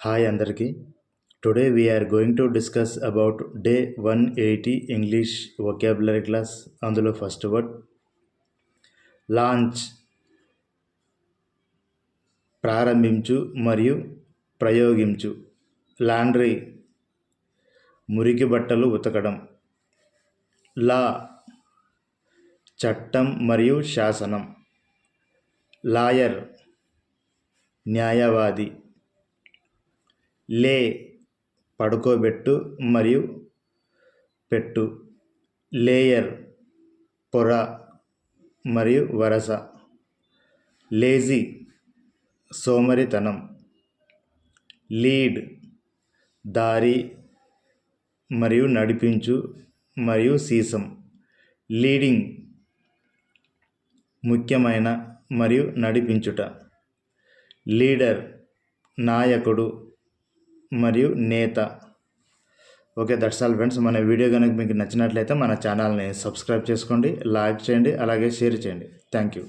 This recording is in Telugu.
Hi అందరికీ. Today we are going to discuss about day 180 English vocabulary class. అందులో ఫస్ట్ వర్డ్ లాంచ్, ప్రారంభించు మరియు ప్రయోగించు. లాండ్రీ, మురికి బట్టలు ఉతకడం. లా, చట్టం మరియు శాసనం. లాయర్, న్యాయవాది. లే, పడుకోబెట్టు మరియు పెట్టు. లేయర్, పొర మరియు వరస. లేజీ, సోమరితనం. లీడ్, దారి మరియు నడిపించు మరియు సీసం. లీడింగ్, ముఖ్యమైన మరియు నడిపించుట. లీడర్, నాయకుడు మరియు నేత. Okay, that's all friends. మన వీడియో కనుక మీకు నచ్చినట్లయితే మన ఛానల్ని సబ్స్క్రైబ్ చేసుకోండి, లైక్ చేయండి, అలాగే షేర్ చేయండి. Thank you.